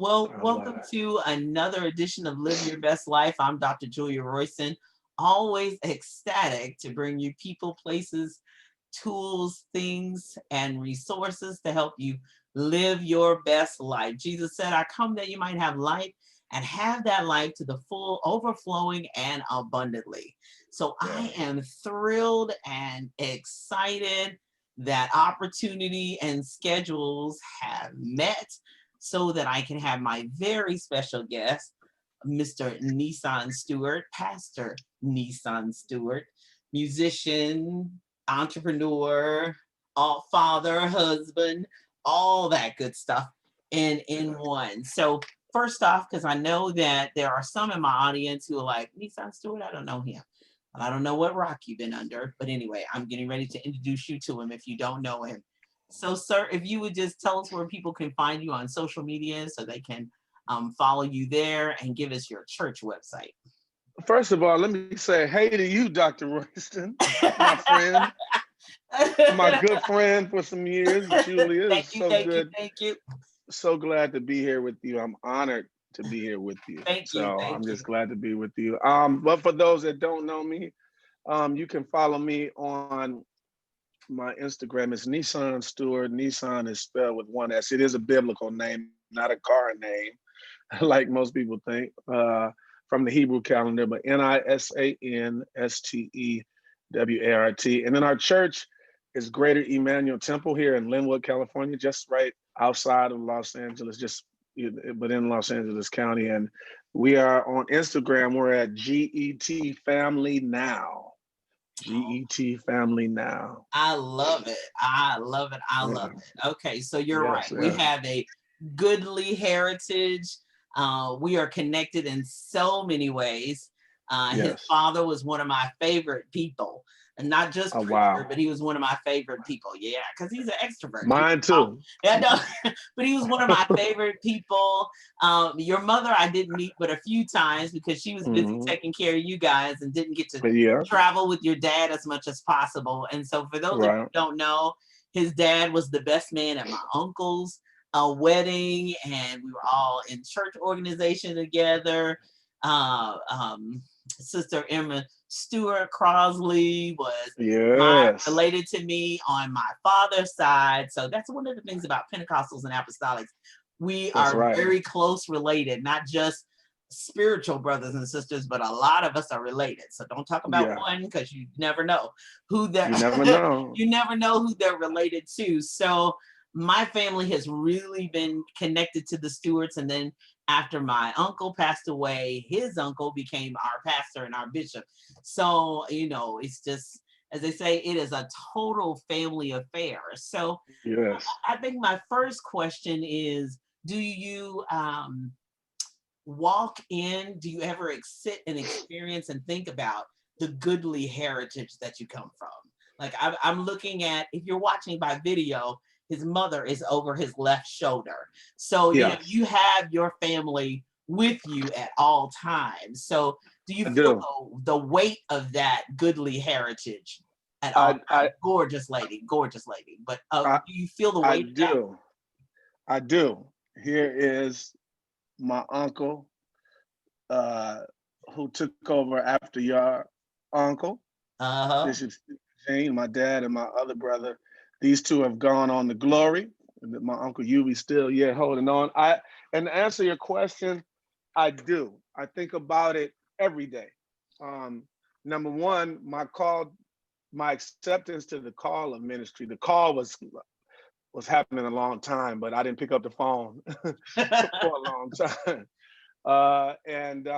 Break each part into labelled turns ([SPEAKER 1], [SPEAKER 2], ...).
[SPEAKER 1] Well,
[SPEAKER 2] I love
[SPEAKER 1] welcome
[SPEAKER 2] it.
[SPEAKER 1] to another edition of Live Your Best Life. I'm Dr. Julia Royston, always ecstatic to bring you people, places, tools, things, and resources to help you live your best life. Jesus said, I come that you might have life and have that life to the full, overflowing, and abundantly. So I
[SPEAKER 2] Yes.
[SPEAKER 1] am thrilled and excited that opportunity and schedules have met so that I can have my very special guest, Mr. Nisan Stewart, Pastor Nisan Stewart, musician, entrepreneur, all father, husband, all that good stuff in
[SPEAKER 2] Yes.
[SPEAKER 1] one. So first off, because I know that there are some in my audience who are like, Nisan Stewart, I don't know him. And I don't know what rock you've been under. But anyway, I'm getting ready to introduce you to him if you don't know him. So, sir, if you would just tell us where people can find you on social media so they can follow you there and give us your church website.
[SPEAKER 2] First of all, let me say hey to you, Dr. Royston, my friend, my good friend for some years. Julia,
[SPEAKER 1] Thank
[SPEAKER 2] is
[SPEAKER 1] you,
[SPEAKER 2] so
[SPEAKER 1] thank you,
[SPEAKER 2] good.
[SPEAKER 1] thank you,
[SPEAKER 2] So glad to be here with you. I'm honored to be here with you.
[SPEAKER 1] thank you,
[SPEAKER 2] So
[SPEAKER 1] thank
[SPEAKER 2] I'm
[SPEAKER 1] you.
[SPEAKER 2] just glad to be with you. But for those that don't know me, you can follow me on my Instagram. It's Nisan Stewart. Nisan is spelled with one S. It is a biblical name, not a car name, like most people think, from the Hebrew calendar, but Nisanstewart. And then our church is Greater Emmanuel Temple here in Linwood, California, just right outside of Los Angeles, just but in Los Angeles County. And we are on Instagram. We're at GET Family Now. GET Family Now.
[SPEAKER 1] I love it. I love it. I love
[SPEAKER 2] Yeah.
[SPEAKER 1] it. Okay, so you're
[SPEAKER 2] Yes.
[SPEAKER 1] right. We
[SPEAKER 2] Yes.
[SPEAKER 1] have a goodly heritage. We are connected in so many ways. His
[SPEAKER 2] Yes.
[SPEAKER 1] father was one of my favorite people, and not just
[SPEAKER 2] Oh
[SPEAKER 1] preacher,
[SPEAKER 2] wow.
[SPEAKER 1] but he was one of my favorite people. Yeah, because he's an extrovert.
[SPEAKER 2] Mine too.
[SPEAKER 1] Yeah, no, but he was one of my favorite people. Your mother I didn't meet but a few times because she was busy
[SPEAKER 2] Hmm.
[SPEAKER 1] taking care of you guys and didn't get to
[SPEAKER 2] But yeah.
[SPEAKER 1] travel with your dad as much as possible. And so, for those of you
[SPEAKER 2] Right.
[SPEAKER 1] who don't know, his dad was the best man at my uncle's wedding, and we were all in church organization together. Sister Emma Stewart Crosley was
[SPEAKER 2] Yes.
[SPEAKER 1] related to me on my father's side. So that's one of the things about Pentecostals and Apostolics. We
[SPEAKER 2] That's
[SPEAKER 1] are
[SPEAKER 2] right.
[SPEAKER 1] very close related, not just spiritual brothers and sisters, but a lot of us are related. So don't talk about
[SPEAKER 2] Yeah.
[SPEAKER 1] one because you never know who they're
[SPEAKER 2] You never know.
[SPEAKER 1] you never know who they're related to. So my family has really been connected to the Stewarts. And then after my uncle passed away, his uncle became our pastor and our bishop. So, it's just, as they say, it is a total family affair. So
[SPEAKER 2] Yes.
[SPEAKER 1] I think my first question is, do you walk in, do you ever sit and experience and think about the goodly heritage that you come from? Like I'm looking at, if you're watching by video, his mother is over his left shoulder. So,
[SPEAKER 2] Yes.
[SPEAKER 1] you have your family with you at all times. So do you
[SPEAKER 2] I
[SPEAKER 1] feel
[SPEAKER 2] do.
[SPEAKER 1] the weight of that goodly heritage at all
[SPEAKER 2] I I
[SPEAKER 1] times? Gorgeous lady, gorgeous lady. But do
[SPEAKER 2] I
[SPEAKER 1] you feel the
[SPEAKER 2] I
[SPEAKER 1] weight of that?
[SPEAKER 2] do. I do. Here is my uncle, uh, who took over after your uncle,
[SPEAKER 1] Uh-huh.
[SPEAKER 2] Bishop Gene, my dad, and my other brother. These two have gone on to glory. And my uncle Yubi still, yeah, holding on. And to answer your question, I do. I think about it every day. Um, Number one, my acceptance to the call of ministry. The call was happening a long time, but I didn't pick up the phone for a long time. And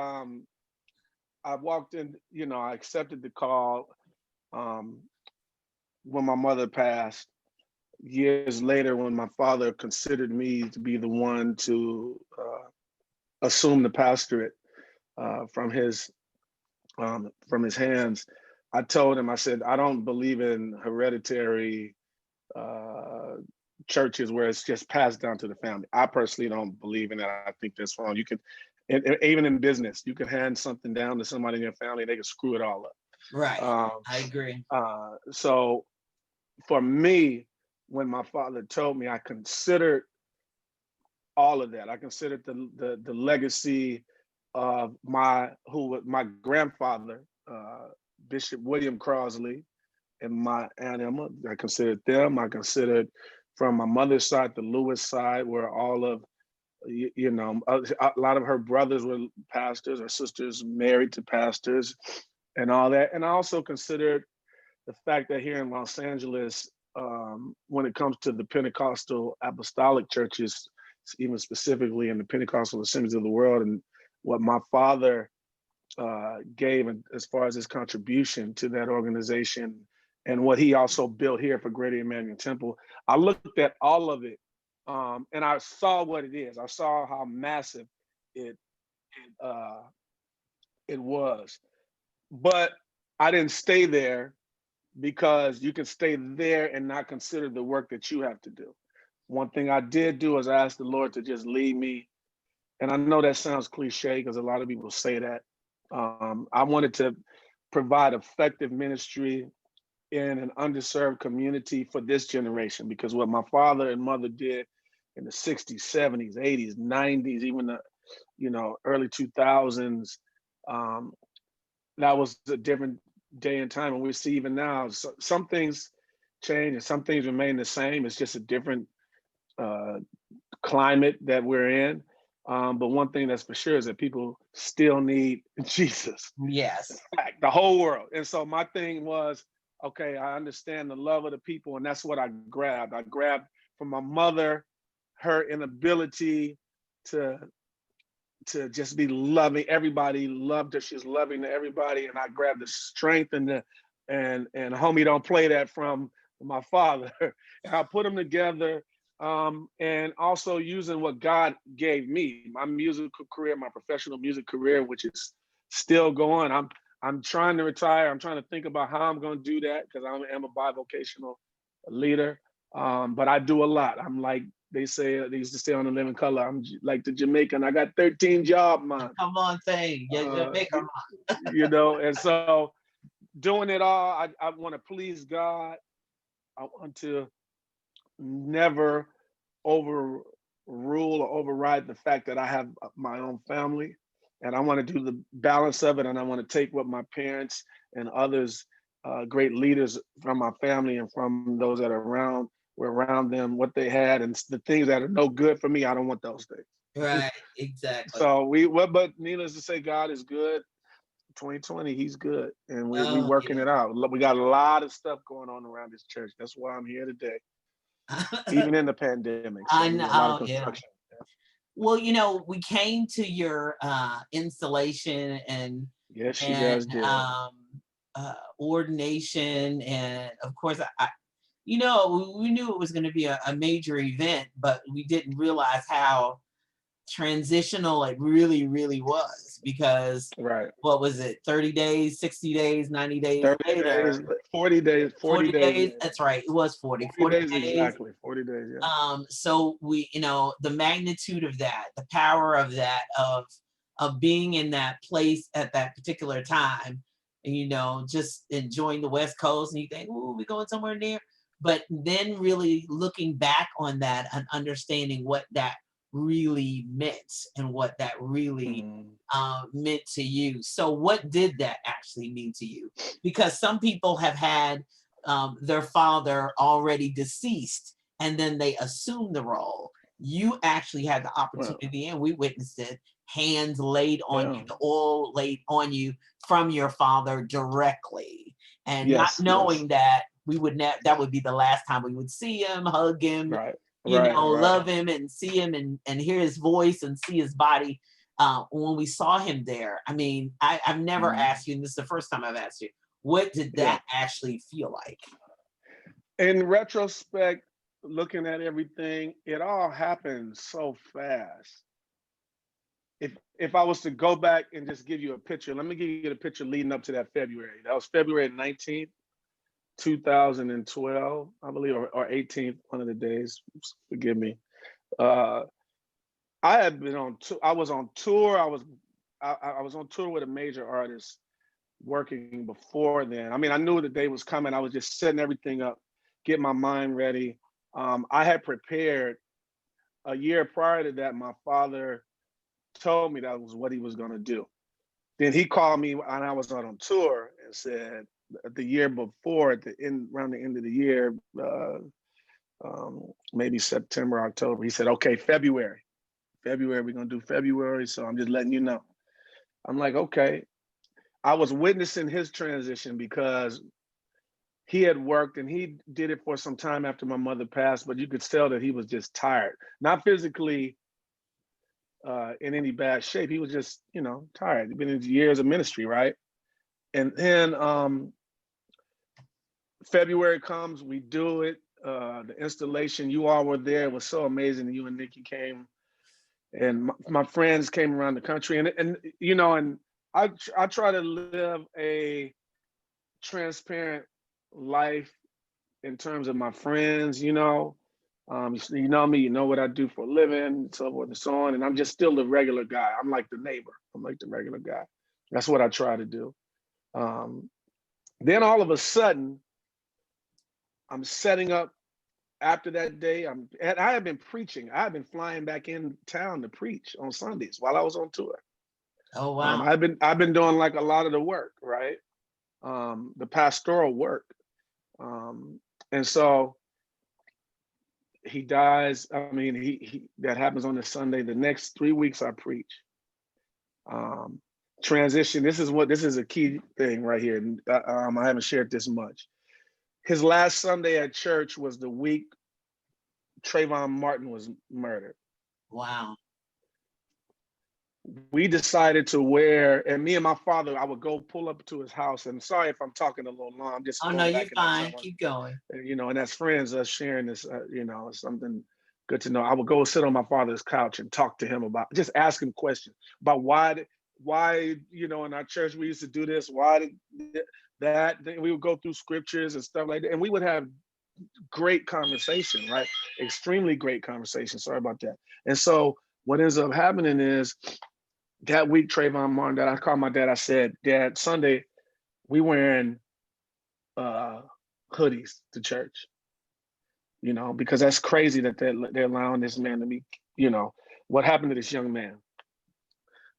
[SPEAKER 2] I walked in. I accepted the call um, when my mother passed. Years later, when my father considered me to be the one to assume the pastorate from his hands, I told him, I said, I don't believe in hereditary uh, churches where it's just passed down to the family. I personally don't believe in that. I think that's wrong. You can, and even in business, you can hand something down to somebody in your family, they can screw it all up.
[SPEAKER 1] Right.
[SPEAKER 2] Um,
[SPEAKER 1] I agree.
[SPEAKER 2] so for me, when my father told me, I considered all of that. I considered the legacy of my grandfather, Bishop William Crosley, and my Aunt Emma. I considered them. I considered from my mother's side, the Lewis side, where all of a lot of her brothers were pastors, her sisters married to pastors, and all that. And I also considered the fact that here in Los Angeles, when it comes to the Pentecostal apostolic churches, even specifically in the Pentecostal Assemblies of the World, and what my father gave as far as his contribution to that organization, and what he also built here for Greater Emmanuel Temple, I looked at all of it, and I saw what it is. I saw how massive it it, uh, it was, but I didn't stay there, because you can stay there and not consider the work that you have to do. One thing I did do is I asked the Lord to just lead me. And I know that sounds cliche because a lot of people say that. I wanted to provide effective ministry in an underserved community for this generation, because what my father and mother did in the 60s, 70s, 80s, 90s, even the early 2000s, um, that was a different day and time. And we see even now, some things change and some things remain the same. It's just a different uh, climate that we're in. But one thing that's for sure is that people still need Jesus,
[SPEAKER 1] Yes.
[SPEAKER 2] the whole world. And so my thing was, okay, I understand the love of the people, and that's what I grabbed. I grabbed from my mother her inability to just be loving. Everybody loved her. She's loving to everybody, and I grabbed the strength and homie don't play that from my father. And I put them together, and also using what God gave me, my musical career, my professional music career, which is still going. I'm trying to retire. I'm trying to think about how I'm going to do that, because I am a bivocational leader. But I do a lot. I'm like, they say, they used to say on the Living Color, I'm like the Jamaican. I got 13 job, man.
[SPEAKER 1] Come on, thing. Yeah, make them.
[SPEAKER 2] And so doing it all, I want to please God. I want to never overrule or override the fact that I have my own family, and I want to do the balance of it. And I want to take what my parents and others, great leaders from my family and from those that are around, were around them, what they had, and the things that are no good for me. I don't want those things.
[SPEAKER 1] Right, exactly.
[SPEAKER 2] So but needless to say, God is good. 2020, He's good, and we
[SPEAKER 1] Oh,
[SPEAKER 2] working it out. We got a lot of stuff going on around this church. That's why I'm here today,
[SPEAKER 1] yeah.
[SPEAKER 2] even in the pandemic.
[SPEAKER 1] I
[SPEAKER 2] So a lot of
[SPEAKER 1] know, yeah.
[SPEAKER 2] construction.
[SPEAKER 1] Well, we came to your installation and
[SPEAKER 2] Yes, you
[SPEAKER 1] and
[SPEAKER 2] guys did.
[SPEAKER 1] ordination, and of course, we knew it was going to be a major event, but we didn't realize how transitional it really, really was, because
[SPEAKER 2] Right.
[SPEAKER 1] what was it, 30 days, 60 days, 90 days
[SPEAKER 2] 30 days,
[SPEAKER 1] later,
[SPEAKER 2] 40 days, 40
[SPEAKER 1] 40
[SPEAKER 2] days
[SPEAKER 1] days,
[SPEAKER 2] later.
[SPEAKER 1] that's right, it was 40
[SPEAKER 2] 40 days
[SPEAKER 1] days.
[SPEAKER 2] exactly. 40 days, yeah.
[SPEAKER 1] So we, the magnitude of that, the power of that, of being in that place at that particular time, and just enjoying the West Coast, and you think, "Ooh, we're going somewhere near," but then really looking back on that and understanding what that really meant, and what that really
[SPEAKER 2] Mm.
[SPEAKER 1] meant to you. So, what did that actually mean to you? Because some people have had their father already deceased, and then they assume the role. You actually had the
[SPEAKER 2] Well,
[SPEAKER 1] opportunity, and we witnessed it, hands laid on
[SPEAKER 2] yeah.
[SPEAKER 1] you, the oil laid on you from your father directly, and not
[SPEAKER 2] Yes, yes.
[SPEAKER 1] knowing that we would that would be the last time we would see him, hug him,
[SPEAKER 2] Right. Right, right.
[SPEAKER 1] love him and see him, and hear his voice and see his body. When we saw him there, I mean, I've never
[SPEAKER 2] Mm.
[SPEAKER 1] asked you, and this is the first time I've asked you, what did
[SPEAKER 2] Yeah.
[SPEAKER 1] that actually feel like?
[SPEAKER 2] In retrospect, looking at everything, it all happened so fast. If I was to go back and just give you a picture, let me give you the picture leading up to that February. That was February 19th, 2012, I believe, or 18th, one of the days. Forgive me. Uh, I had been on. I was on tour. I was on tour with a major artist working before then. I mean, I knew the day was coming. I was just setting everything up, getting my mind ready. I had prepared a year prior to that, my father told me that was what he was going to do. Then he called me when I was out on tour and said the year before, at the end, around the end of the year, maybe September, October, he said, okay, February, we're going to do February. So I'm just letting you know. I'm like, okay. I was witnessing his transition because he had worked and he did it for some time after my mother passed, but you could tell that he was just tired, not physically in any bad shape. He was just, tired. He'd been in years of ministry, right? And then February comes, we do it. The installation, you all were there. It was so amazing. You and Nikki came, and my friends came around the country, and I try to live a transparent life in terms of my friends. You know me, you know what I do for a living, so forth and so on. And I'm just still the regular guy. I'm like the neighbor. I'm like the regular guy. That's what I try to do. Then all of a sudden, I'm setting up after that day. I have been preaching. I have been flying back in town to preach on Sundays while I was on tour.
[SPEAKER 1] Oh, wow.
[SPEAKER 2] I've been doing like a lot of the work, right? The pastoral work. And so he dies. I mean, he that happens on a Sunday. The next 3 weeks I preach. Transition. This is a key thing right here. I haven't shared this much. His last Sunday at church was the week Trayvon Martin was murdered.
[SPEAKER 1] Wow.
[SPEAKER 2] We decided to wear, and me and my father, I would go pull up to his house. And sorry if I'm talking a little long. I'm just
[SPEAKER 1] Oh, no,
[SPEAKER 2] going
[SPEAKER 1] you're
[SPEAKER 2] back into
[SPEAKER 1] fine.
[SPEAKER 2] someone,
[SPEAKER 1] Keep going.
[SPEAKER 2] and as friends, us sharing this, something good to know. I would go sit on my father's couch and talk to him about, just ask him questions about why, in our church we used to do this, why did that. We would go through scriptures and stuff like that, and we would have great conversation, right? Extremely great conversation. Sorry about that. And so what ends up happening is that week, Trayvon Martin, that I called my dad, I said, Dad, Sunday, we wearing hoodies to church, because that's crazy that they're allowing this man to be, what happened to this young man?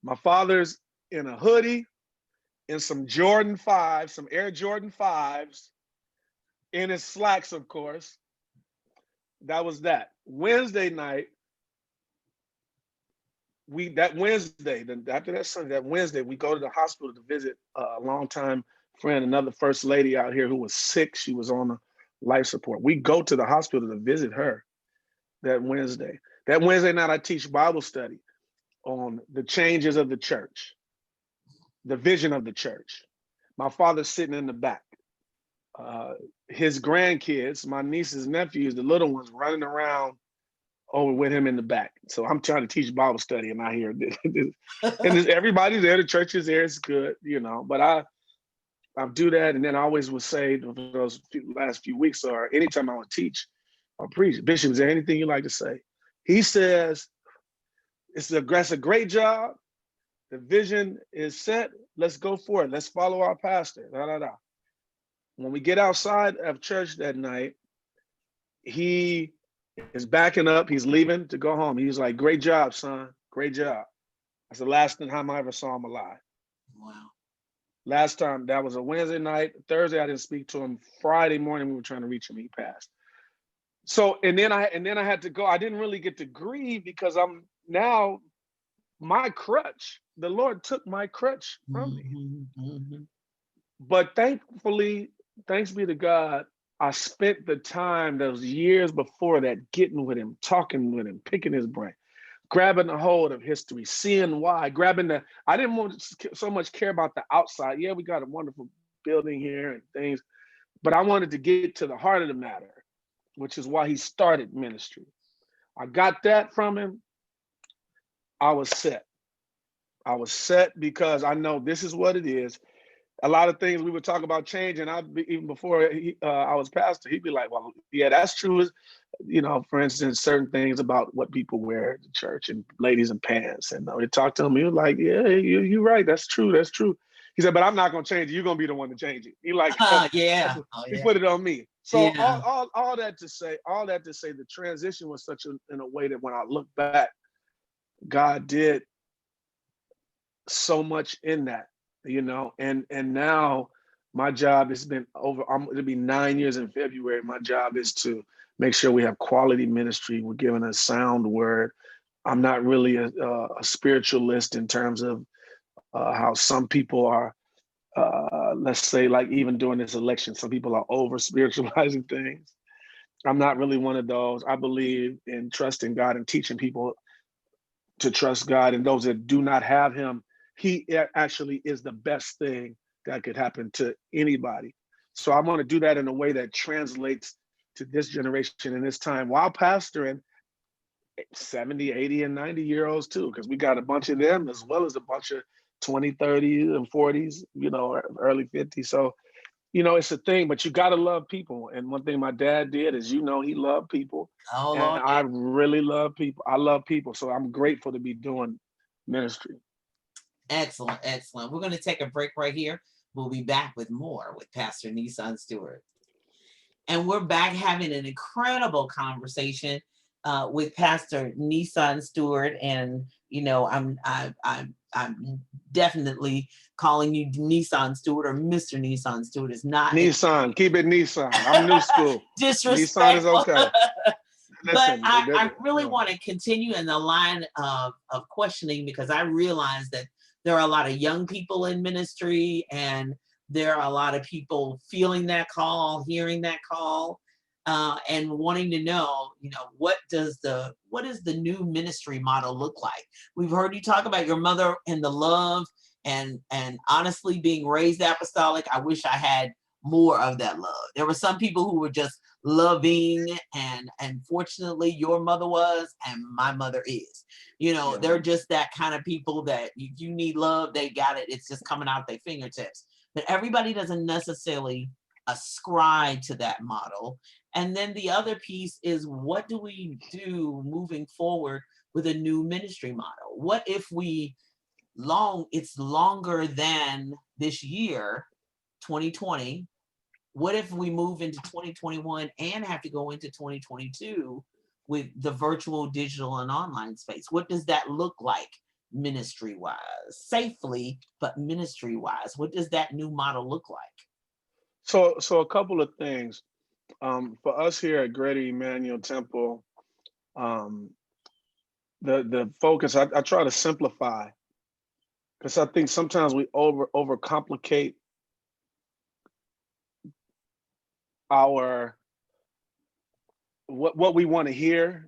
[SPEAKER 2] My father's in a hoodie, in some Jordan 5s, some Air Jordan 5s, in his slacks, of course. That was that. Wednesday night, after that Sunday, that Wednesday, we go to the hospital to visit a longtime friend, another first lady out here who was sick. She was on a life support. We go to the hospital to visit her that Wednesday. That Wednesday night, I teach Bible study on the changes of the church, the vision of the church. My father's sitting in the back. His grandkids, my nieces, nephews, the little ones running around over with him in the back. So I'm trying to teach Bible study, and I hear and everybody's there. The church is there. It's good, But I do that, and then I always would say those last few weeks, or anytime I would teach or preach, Bishop, is there anything you like to say? He says, it's a great job. The vision is set. Let's go for it. Let's follow our pastor. Da, da, da. When we get outside of church that night, he is backing up. He's leaving to go home. He's like, great job, son. Great job. That's the last time I ever saw him alive.
[SPEAKER 1] Wow.
[SPEAKER 2] Last time, that was a Wednesday night. Thursday, I didn't speak to him. Friday morning, we were trying to reach him. He passed. So, and then I had to go. I didn't really get to grieve because I'm now my crutch. The Lord took my crutch from me.
[SPEAKER 1] Mm-hmm.
[SPEAKER 2] But thankfully, thanks be to God, I spent the time those years before that getting with him, talking with him, picking his brain, grabbing a hold of history, seeing why, I didn't want so much care about the outside. Yeah, we got a wonderful building here and things, but I wanted to get to the heart of the matter, which is why he started ministry. I got that from him. I was set. Because I know this is what it is. A lot of things we would talk about changing. Even before I was pastor, he'd be like, well, yeah, that's true. For instance, certain things about what people wear to church and ladies in pants. And we talked to him. He was like, yeah, you're right. That's true. He said, but I'm not going to change it. You're going to be the one to change it. He like,
[SPEAKER 1] Yeah.
[SPEAKER 2] he put it on me. So
[SPEAKER 1] Yeah.
[SPEAKER 2] all that to say, the transition was such in a way that when I look back, God did so much in that, and now my job has been over. It'll be 9 years in February. My job is to make sure we have quality ministry. We're giving a sound word. I'm not really a spiritualist in terms of how some people are. Let's say, like even during this election, some people are over spiritualizing things. I'm not really one of those. I believe in trusting God and teaching people to trust God, and those that do not have him, he actually is the best thing that could happen to anybody. So I want to do that in a way that translates to this generation and this time while pastoring 70, 80, and 90-year-olds too, because we got a bunch of them as well as a bunch of 20, 30, and 40s, early 50s. So it's a thing, but you got to love people. And one thing my dad did is, he loved people.
[SPEAKER 1] Oh
[SPEAKER 2] And
[SPEAKER 1] Lord,
[SPEAKER 2] I
[SPEAKER 1] yeah.
[SPEAKER 2] really love people. I love people. So I'm grateful to be doing ministry.
[SPEAKER 1] Excellent, excellent. We're going to take a break right here. We'll be back with more with Pastor Nisan Stewart. And we're back having an incredible conversation with Pastor Nisan Stewart. And I'm definitely calling you Nisan Stewart or Mr. Nisan Stewart. Is not
[SPEAKER 2] Nisan, keep it Nisan. I'm new school. Nisan is
[SPEAKER 1] disrespectful.
[SPEAKER 2] okay.
[SPEAKER 1] But
[SPEAKER 2] Listen,
[SPEAKER 1] I really want to continue in the line of questioning, because I realize that there are a lot of young people in ministry, and there are a lot of people feeling that call, hearing that call, and wanting to know, what is the new ministry model look like? We've heard you talk about your mother and the love, and honestly being raised apostolic. I wish I had more of that love. There were some people who were just loving, and fortunately your mother was, and my mother is.
[SPEAKER 2] Yeah.
[SPEAKER 1] They're just that kind of people that you need love, they got it. It's just coming out their fingertips. But everybody doesn't necessarily ascribe to that model. And then the other piece is, what do we do moving forward with a new ministry model? What if it's longer than this year, 2020? What if we move into 2021 and have to go into 2022 with the virtual, digital, and online space? What does that look like ministry wise? Safely, but ministry wise, what does that new model look like?
[SPEAKER 2] So a couple of things. For us here at Greater Emmanuel Temple, um, the focus, I try to simplify, because I think sometimes we overcomplicate our what we want to hear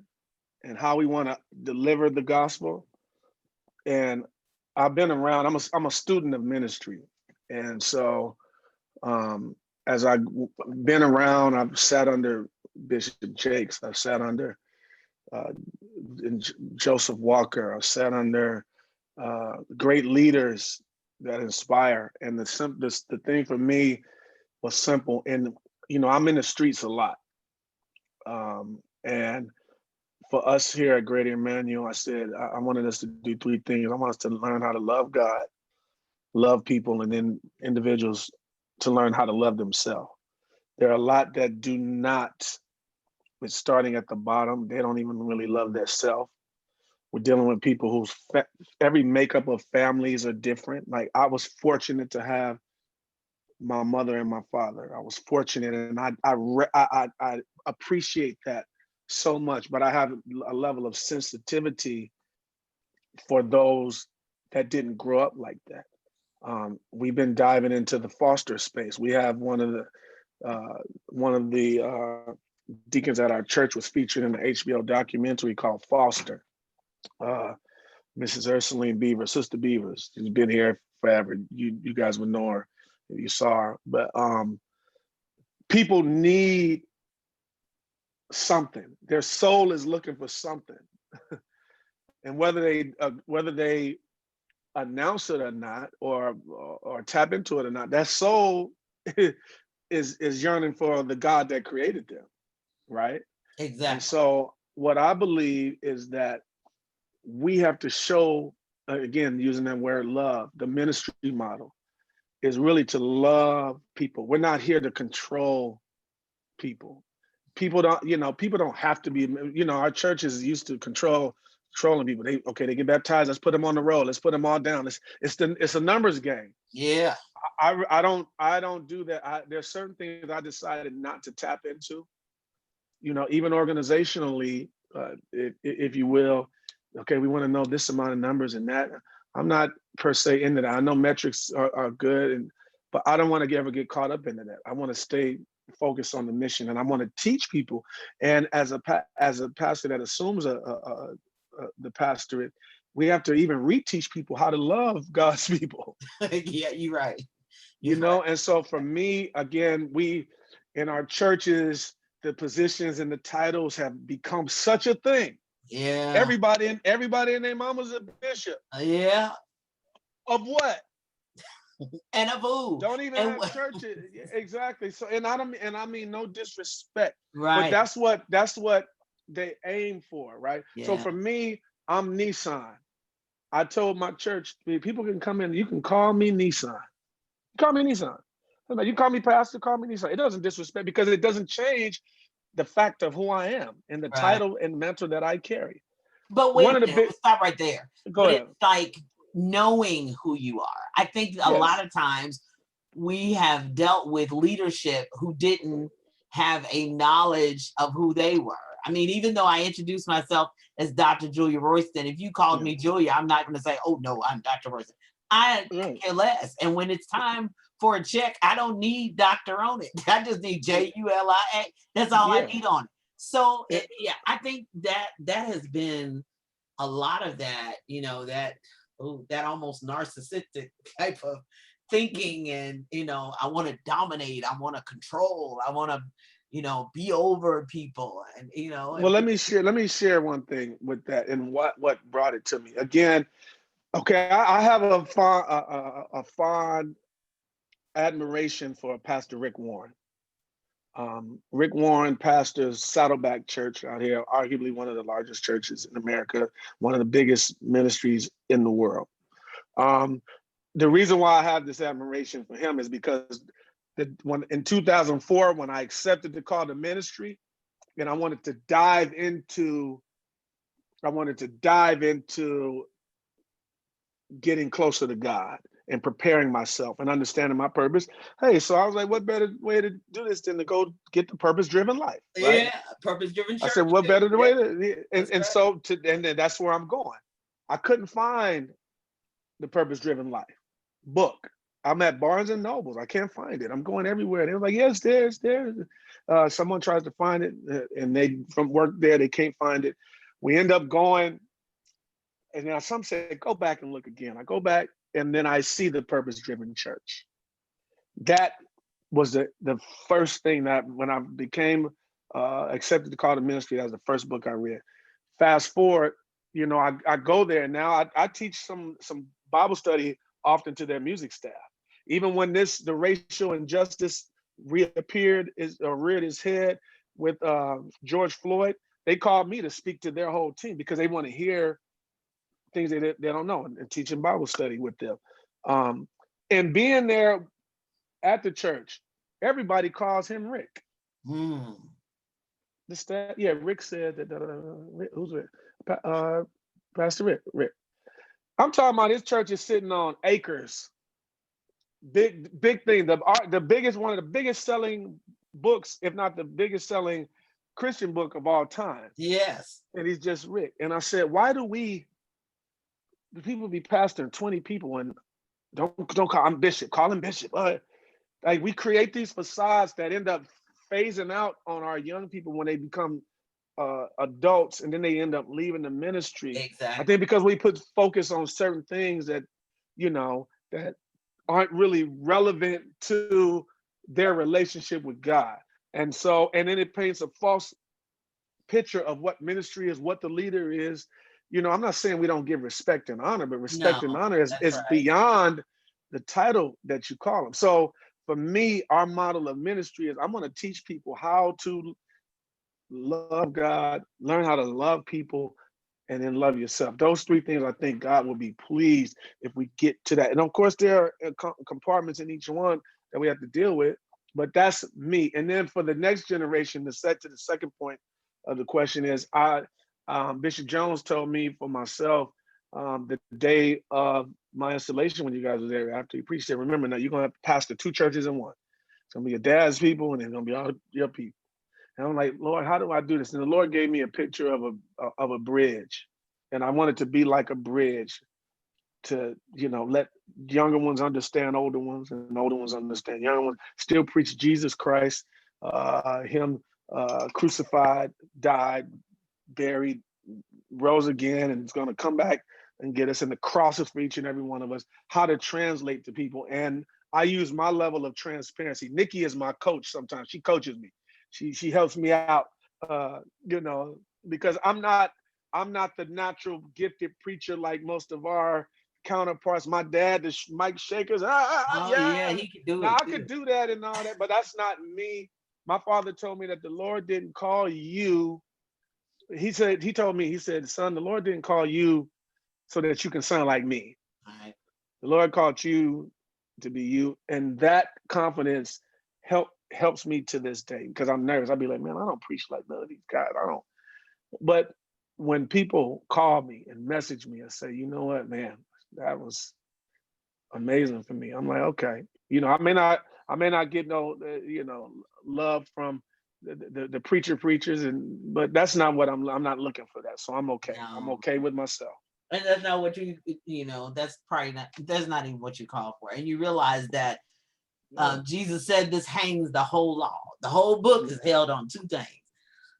[SPEAKER 2] and how we want to deliver the gospel. And I've been around. I'm a student of ministry, and so as I've been around, I've sat under Bishop Jakes. I've sat under uh, Joseph Walker. I've sat under great leaders that inspire. And the thing for me was simple. And I'm in the streets a lot. And for us here at Greater Emmanuel, I said I wanted us to do three things. I want us to learn how to love God, love people, and then individuals to learn how to love themselves. There are a lot that do not, with starting at the bottom, they don't even really love their self. We're dealing with people whose every makeup of families are different. Like, I was fortunate to have my mother and my father. I was fortunate, and I appreciate that so much. But I have a level of sensitivity for those that didn't grow up like that. We've been diving into the foster space. We have one of the deacons at our church was featured in the HBO documentary called Foster. Uh, Mrs. Ursuline Beaver, Sister Beavers. She's been here forever. You guys would know her if you saw her. But people need something. Their soul is looking for something, and whether they announce it or not, or tap into it or not, that soul is yearning for the God that created them, right?
[SPEAKER 1] Exactly.
[SPEAKER 2] And so what I believe is that we have to show, again, using that word love, the ministry model is really to love people. We're not here to control people. People don't have to be, our church is used to controlling people. They get baptized, let's put them on the roll, let's put them all down. It's a numbers game.
[SPEAKER 1] Yeah.
[SPEAKER 2] I don't do that. There's certain things I decided not to tap into, even organizationally, if you will. Okay, we want to know this amount of numbers and that. I'm not per se into that. I know metrics are good, but I don't want to ever get caught up into that. I want to stay focused on the mission, and I want to teach people. And as a pastor that assumes the pastorate, we have to even reteach people how to love God's people.
[SPEAKER 1] Yeah, you're right. You're right.
[SPEAKER 2] And so for me, again, we in our churches, the positions and the titles have become such a thing.
[SPEAKER 1] Yeah.
[SPEAKER 2] Everybody in their mama's a bishop.
[SPEAKER 1] Yeah.
[SPEAKER 2] Of what?
[SPEAKER 1] And a boo.
[SPEAKER 2] Don't even
[SPEAKER 1] And
[SPEAKER 2] have churches. Exactly. So, and I mean no disrespect, but
[SPEAKER 1] right.
[SPEAKER 2] that's what they aim for, right? So
[SPEAKER 1] Yeah.
[SPEAKER 2] for me, I'm Nisan. I told my church, people can come in, you can call me Nisan. Call me Nisan. You call me pastor, call me Nisan. It doesn't disrespect, because it doesn't change the fact of who I am and the
[SPEAKER 1] Right.
[SPEAKER 2] title and mantle that I carry.
[SPEAKER 1] But wait
[SPEAKER 2] One
[SPEAKER 1] a
[SPEAKER 2] of the
[SPEAKER 1] minute,
[SPEAKER 2] big
[SPEAKER 1] stop right there.
[SPEAKER 2] Go
[SPEAKER 1] But
[SPEAKER 2] ahead.
[SPEAKER 1] it's like knowing who you are. I think a
[SPEAKER 2] Yes.
[SPEAKER 1] lot of times we have dealt with leadership who didn't have a knowledge of who they were. I mean, even though I introduced myself as Dr. Julia Royston, if you called me Julia, I'm not going to say, oh, no, I'm Dr. Royston. I care less. And when it's time for a check, I don't need doctor on it. I just need JULIA. That's all I need on it. So, yeah, I think that has been a lot of that, that almost narcissistic type of thinking. And, I want to dominate. I want to control. I want to, be over people. And,
[SPEAKER 2] Well, let me share one thing with that and what brought it to me. Again, okay, I have a fond admiration for Pastor Rick Warren. Rick Warren pastors Saddleback Church out here, arguably one of the largest churches in America, one of the biggest ministries in the world. The reason why I have this admiration for him is because in 2004, when I accepted the call to ministry, and I wanted to dive into getting closer to God and preparing myself and understanding my purpose. Hey, so I was like, what better way to do this than to go get the purpose-driven life, right?
[SPEAKER 1] Yeah, purpose-driven church.
[SPEAKER 2] I said, what better way to, and then that's where I'm going. I couldn't find the purpose-driven life book. I'm at Barnes and Nobles. I can't find it. I'm going everywhere. They were like, yes, there's. Someone tries to find it, and they from work there, they can't find it. We end up going, and now some say, go back and look again. I go back, and then I see the purpose-driven church. That was the first thing that when I became accepted to call to ministry, that was the first book I read. Fast forward, I go there now. I teach some Bible study often to their music staff. Even when the racial injustice reared its head with George Floyd, they called me to speak to their whole team because they want to hear things they don't know, and teaching Bible study with them. And being there at the church, everybody calls him Rick. The staff, Rick said that. Who's Rick? Pastor Rick. I'm talking about this church is sitting on acres. Big thing. The biggest, one of the biggest selling books, if not the biggest selling Christian book of all time.
[SPEAKER 1] Yes.
[SPEAKER 2] And he's just Rick. And I said, why do people be pastoring 20 people and don't call him bishop, call him bishop. Like we create these facades that end up phasing out on our young people when they become adults, and then they end up leaving the ministry.
[SPEAKER 1] Exactly.
[SPEAKER 2] I think because we put focus on certain things that that aren't really relevant to their relationship with God. And then it paints a false picture of what ministry is, what the leader is. I'm not saying we don't give respect and honor, but respect and honor is
[SPEAKER 1] right.
[SPEAKER 2] beyond the title that you call them. So for me, our model of ministry is I'm going to teach people how to love God, learn how to love people, and then love yourself. Those three things, I think God will be pleased if we get to that. And of course, there are compartments in each one that we have to deal with. But that's me. And then for the next generation, to set to the second point of the question is, Bishop Jones told me for myself, the day of my installation when you guys were there after he preached it, remember now you're gonna have to pastor two churches in one. It's gonna be your dad's people and it's gonna be all your people. And I'm like, Lord, how do I do this? And the Lord gave me a picture of a bridge. And I wanted to be like a bridge to, let younger ones understand older ones and older ones understand younger ones, still preach Jesus Christ, him crucified, died, buried, rose again, and it's going to come back and get us. And the cross is for each and every one of us, how to translate to people. And I use my level of transparency. Nikki is my coach sometimes. She coaches me. She helps me out, because I'm not the natural gifted preacher like most of our counterparts. My dad, the Mike Shakers,
[SPEAKER 1] Oh yeah,
[SPEAKER 2] yeah.
[SPEAKER 1] he could do
[SPEAKER 2] Now
[SPEAKER 1] it
[SPEAKER 2] I
[SPEAKER 1] too.
[SPEAKER 2] could do that and all that, but that's not me. My father told me that the Lord didn't call you. He told me, he said, son, the Lord didn't call you so that you can sound like me.
[SPEAKER 1] All right.
[SPEAKER 2] The Lord called you to be you. And that confidence helps me to this day because I'm nervous. I'll be like, man, I don't preach like none of these guys. I don't. But when people call me and message me and say, you know what, man, that was amazing for me. I'm like, okay, I may not get no, love from the preachers, but that's not what I'm not looking for that. So I'm okay. I'm
[SPEAKER 1] No.
[SPEAKER 2] okay with myself.
[SPEAKER 1] And that's not what that's probably that's not even what you call for. And you realize that
[SPEAKER 2] Yeah.
[SPEAKER 1] Jesus said this hangs the whole law. The whole book is held on two things.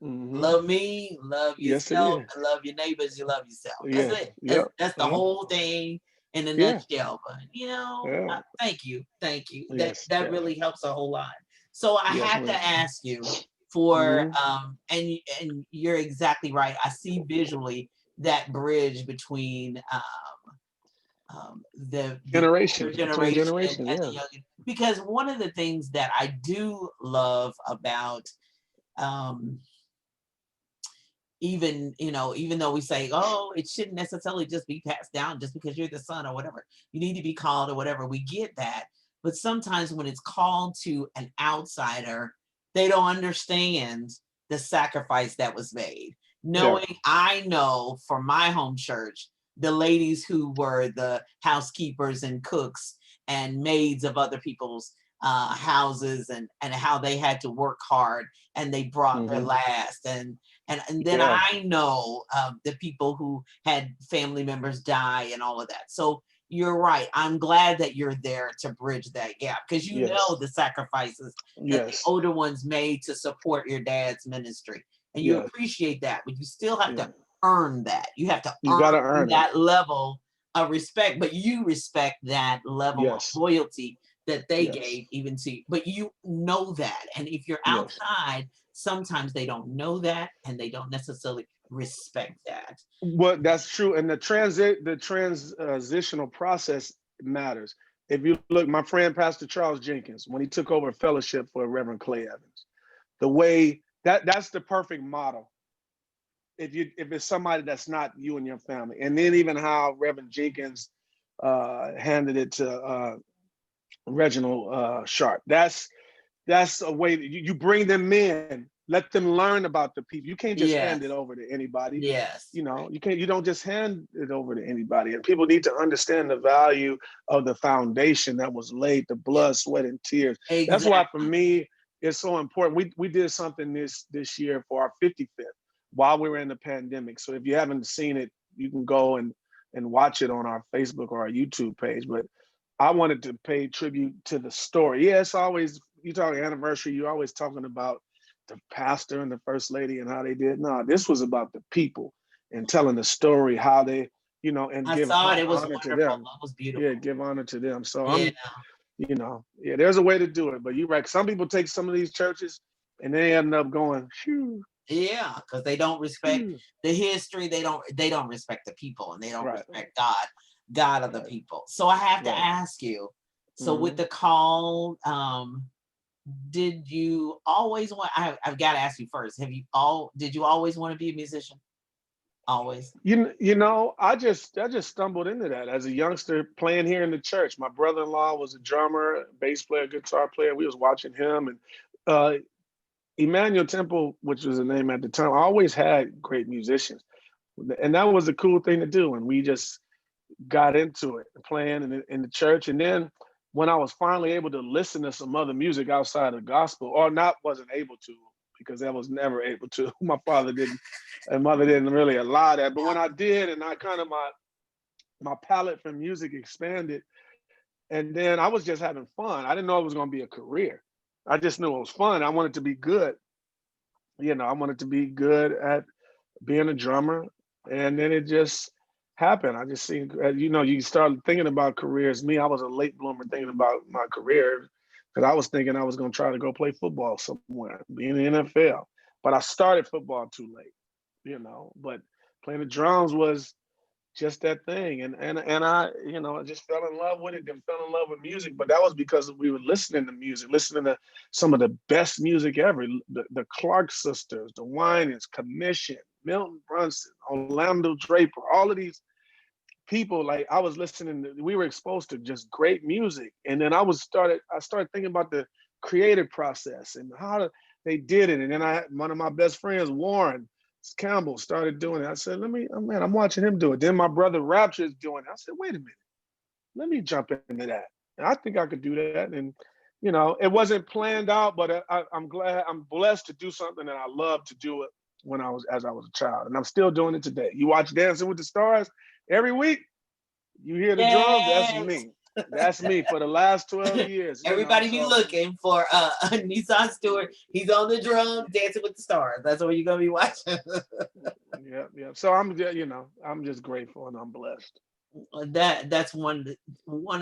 [SPEAKER 2] Mm-hmm.
[SPEAKER 1] Love me, love
[SPEAKER 2] Yes, it
[SPEAKER 1] yourself,
[SPEAKER 2] is.
[SPEAKER 1] and love your neighbors, you love yourself. That's
[SPEAKER 2] Yeah.
[SPEAKER 1] it.
[SPEAKER 2] Yep.
[SPEAKER 1] That's the
[SPEAKER 2] Yep.
[SPEAKER 1] whole thing in a
[SPEAKER 2] Yeah.
[SPEAKER 1] nutshell. But
[SPEAKER 2] Yeah.
[SPEAKER 1] thank you.
[SPEAKER 2] Yes.
[SPEAKER 1] That
[SPEAKER 2] Yes.
[SPEAKER 1] really helps a whole lot. So I
[SPEAKER 2] Yes,
[SPEAKER 1] have to
[SPEAKER 2] ma'am.
[SPEAKER 1] ask you for
[SPEAKER 2] Mm-hmm.
[SPEAKER 1] and you're exactly right. I see visually that bridge between the older
[SPEAKER 2] Generations, between
[SPEAKER 1] generation
[SPEAKER 2] generations.
[SPEAKER 1] and
[SPEAKER 2] Yeah.
[SPEAKER 1] the younger, because one of the things that I do love about um even though we say, oh, it shouldn't necessarily just be passed down just because you're the son or whatever, you need to be called or whatever, we get that. But sometimes when it's called to an outsider, they don't understand the sacrifice that was made.
[SPEAKER 2] Yeah.
[SPEAKER 1] Knowing, I know from my home church, the ladies who were the housekeepers and cooks and maids of other people's houses, and how they had to work hard and they brought their
[SPEAKER 2] Mm-hmm.
[SPEAKER 1] last. And then
[SPEAKER 2] Yeah.
[SPEAKER 1] I know the people who had family members die and all of that. So you're right. I'm glad that you're there to bridge that gap, because you know
[SPEAKER 2] Yes.
[SPEAKER 1] the sacrifices that the
[SPEAKER 2] Yes.
[SPEAKER 1] older ones made to support your dad's ministry. And you
[SPEAKER 2] Yes.
[SPEAKER 1] appreciate that, but you still have
[SPEAKER 2] Yeah.
[SPEAKER 1] to earn that. You have to
[SPEAKER 2] You
[SPEAKER 1] earn
[SPEAKER 2] gotta earn it.
[SPEAKER 1] that level of respect, but you respect that level of
[SPEAKER 2] Yes.
[SPEAKER 1] loyalty that they
[SPEAKER 2] Yes.
[SPEAKER 1] gave even to you. But you know that. And if you're
[SPEAKER 2] Yes.
[SPEAKER 1] outside, sometimes they don't know that and they don't necessarily respect that.
[SPEAKER 2] Well, that's true. And the transitional process matters. If you look, my friend Pastor Charles Jenkins, when he took over fellowship for Reverend Clay Evans, the way that's the perfect model. If it's somebody that's not you and your family, and then even how Reverend Jenkins handed it to Reginald Sharp. That's a way that you bring them in, let them learn about the people. You can't just hand it
[SPEAKER 1] Yes.
[SPEAKER 2] over to anybody.
[SPEAKER 1] Yes.
[SPEAKER 2] You don't just hand it over to anybody. And people need to understand the value of the foundation that was laid, the blood, sweat, and tears. That's why for
[SPEAKER 1] Exactly.
[SPEAKER 2] me, it's so important. We did something this year for our 55th while we were in the pandemic. So if you haven't seen it, you can go and watch it on our Facebook or our YouTube page. But I wanted to pay tribute to the story. Yeah, it's always, you talk anniversary, you're always talking about the pastor and the first lady and how they did. No, this was about the people and telling the story, how they, and
[SPEAKER 1] I
[SPEAKER 2] give
[SPEAKER 1] saw it. It was
[SPEAKER 2] honor to
[SPEAKER 1] wonderful.
[SPEAKER 2] them.
[SPEAKER 1] It was
[SPEAKER 2] Yeah,
[SPEAKER 1] beautiful.
[SPEAKER 2] give honor to them. So
[SPEAKER 1] Yeah.
[SPEAKER 2] yeah, there's a way to do it. But you're right. Some people take some of these churches and they end up going, phew,
[SPEAKER 1] Yeah, because they don't respect
[SPEAKER 2] phew.
[SPEAKER 1] the history. They don't respect the people, and they don't
[SPEAKER 2] Right,
[SPEAKER 1] respect God of the
[SPEAKER 2] right,
[SPEAKER 1] people. So I have to
[SPEAKER 2] right.
[SPEAKER 1] ask you, so with
[SPEAKER 2] Hmm.
[SPEAKER 1] the call, did you always want, I've got to ask you first, did you always want to be a musician? always?
[SPEAKER 2] I just stumbled into that as a youngster playing here in the church. My brother-in-law was a drummer, bass player, guitar player. We was watching him, and uh, Emmanuel Temple, which was the name at the time, always had great musicians, and that was a cool thing to do. And we just got into it, playing in the church. And then when I was finally able to listen to some other music outside of gospel, or not, wasn't able to, because I was never able to. My father didn't, and mother didn't really allow that. But when I did, and I kind of my palette for music expanded, and then I was just having fun. I didn't know it was going to be a career. I just knew it was fun. I wanted to be good. I wanted to be good at being a drummer, and then it just happened. I just seen, you start thinking about careers. Me, I was a late bloomer thinking about my career because I was thinking I was going to try to go play football somewhere, be in the NFL. But I started football too late, But playing the drums was just that thing, and I just fell in love with it. Then fell in love with music, but that was because we were listening to music, listening to some of the best music ever. The Clark sisters, the Winans, Commission, Milton Brunson, Orlando Draper, all of these people. Like, I was listening to, we were exposed to just great music, and then I started thinking about the creative process and how they did it. And then one of my best friends, Warren Campbell, started doing it. I said, man, I'm watching him do it. Then my brother Rapture is doing it. I said, wait a minute, let me jump into that. And I think I could do that. And it wasn't planned out, but I'm glad, I'm blessed to do something that I love to do it as I was a child, and I'm still doing it today. You watch Dancing with the Stars every week. You hear the drums. That's
[SPEAKER 1] Yes.
[SPEAKER 2] me. That's me for the last 12 years.
[SPEAKER 1] Everybody be
[SPEAKER 2] So
[SPEAKER 1] looking for Nisan Stewart. He's on the drums, Dancing with the Stars. That's what you're gonna be watching.
[SPEAKER 2] yeah. So I'm just grateful and I'm blessed.
[SPEAKER 1] That's one